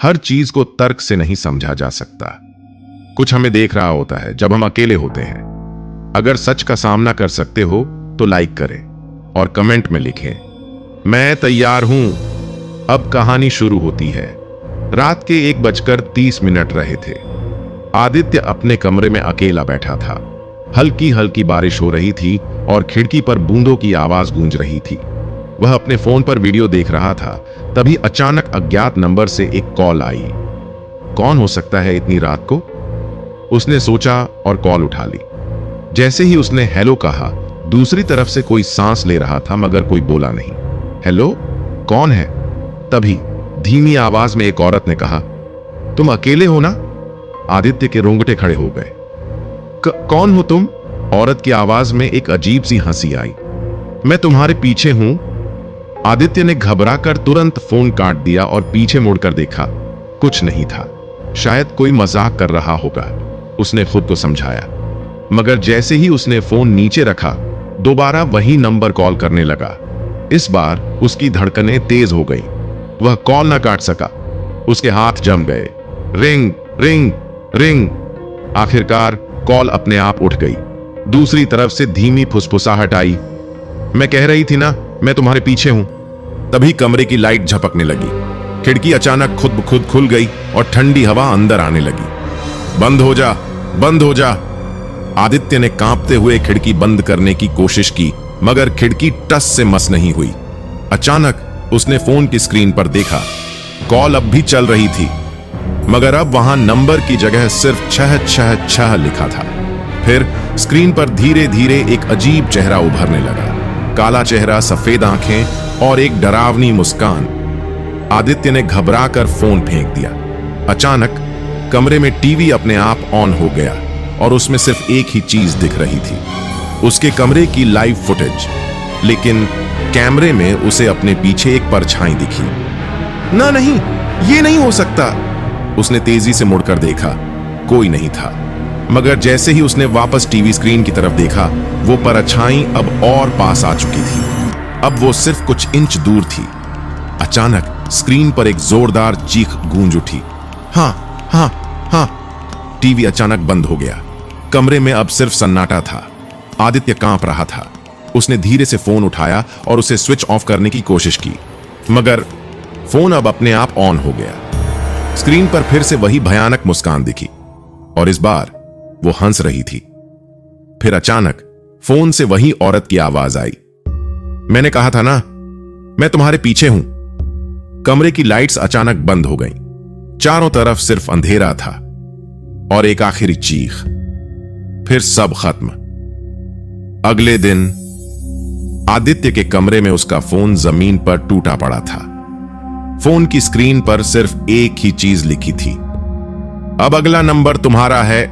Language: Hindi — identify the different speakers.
Speaker 1: हर चीज को तर्क से नहीं समझा जा सकता। कुछ हमें देख रहा होता है जब हम अकेले होते हैं। अगर सच का सामना कर सकते हो तो लाइक करें और कमेंट में लिखें, मैं तैयार हूं। अब कहानी शुरू होती है। रात के 1:30 रहे थे। आदित्य अपने कमरे में अकेला बैठा था। हल्की हल्की बारिश हो रही थी और खिड़की पर बूंदों की आवाज गूंज रही थी। वह अपने फोन पर वीडियो देख रहा था, तभी अचानक अज्ञात नंबर से एक कॉल आई। कौन हो सकता है इतनी रात को? उसने सोचा और कॉल उठा ली। जैसे ही उसने हेलो कहा, दूसरी तरफ से कोई सांस ले रहा था मगर कोई बोला नहीं। हेलो, कौन है? तभी धीमी आवाज में एक औरत ने कहा, तुम अकेले हो ना? आदित्य के रोंगटे खड़े हो गए। कौन हो तुम? औरत की आवाज में एक अजीब सी हंसी आई। मैं तुम्हारे पीछे हूं। आदित्य ने घबराकर तुरंत फोन काट दिया और पीछे मुड़कर देखा। कुछ नहीं था। शायद कोई मजाक कर रहा होगा, उसने खुद को समझाया। मगर जैसे ही उसने फोन नीचे रखा, दोबारा वही नंबर कॉल करने लगा। इस बार उसकी धड़कनें तेज हो गई। वह कॉल ना काट सका। उसके हाथ जम गए। Ring ring ring. आखिरकार कॉल अपने आप उठ गई। दूसरी तरफ से धीमी फुसफुसाहट आई। मैं कह रही थी ना, मैं तुम्हारे पीछे हूं। तभी कमरे की लाइट झपकने लगी। खिड़की अचानक खुद ब खुद खुल गई और ठंडी हवा अंदर आने लगी। बंद हो जा, बंद हो जा। आदित्य ने कांपते हुए खिड़की बंद करने की कोशिश की, मगर खिड़की टस से मस नहीं हुई। अचानक उसने फोन की स्क्रीन पर देखा। कॉल अब भी चल रही थी, मगर अब वहां नंबर की जगह सिर्फ 666 लिखा था। फिर स्क्रीन पर धीरे धीरे एक अजीब चेहरा उभरने लगा। काला चेहरा, सफेद आंखें और एक डरावनी मुस्कान। आदित्य ने घबराकर फोन फेंक दिया। अचानक कमरे में टीवी अपने आप ऑन हो गया और उसमें सिर्फ एक ही चीज दिख रही थी, उसके कमरे की लाइव फुटेज। लेकिन कैमरे में उसे अपने पीछे एक परछाई दिखी। ना, नहीं, ये नहीं हो सकता। उसने तेजी से मुड़कर देखा। कोई नहीं था। मगर जैसे ही उसने वापस टीवी स्क्रीन की तरफ देखा, वो परछाई अब और पास आ चुकी थी। अब वो सिर्फ कुछ इंच दूर थी। अचानक स्क्रीन पर एक जोरदार चीख गूंज उठी। हाँ हाँ हाँ। टीवी अचानक बंद हो गया। कमरे में अब सिर्फ सन्नाटा था। आदित्य कांप रहा था। उसने धीरे से फोन उठाया और उसे स्विच ऑफ करने की कोशिश की, मगर फोन अब अपने आप ऑन हो गया। स्क्रीन पर फिर से वही भयानक मुस्कान दिखी और इस बार वो हंस रही थी। फिर अचानक फोन से वही औरत की आवाज आई। मैंने कहा था ना, मैं तुम्हारे पीछे हूं। कमरे की लाइट्स अचानक बंद हो गईं। चारों तरफ सिर्फ अंधेरा था और एक आखिरी चीख। फिर सब खत्म। अगले दिन आदित्य के कमरे में उसका फोन जमीन पर टूटा पड़ा था। फोन की स्क्रीन पर सिर्फ एक ही चीज लिखी थी, अब अगला नंबर तुम्हारा है।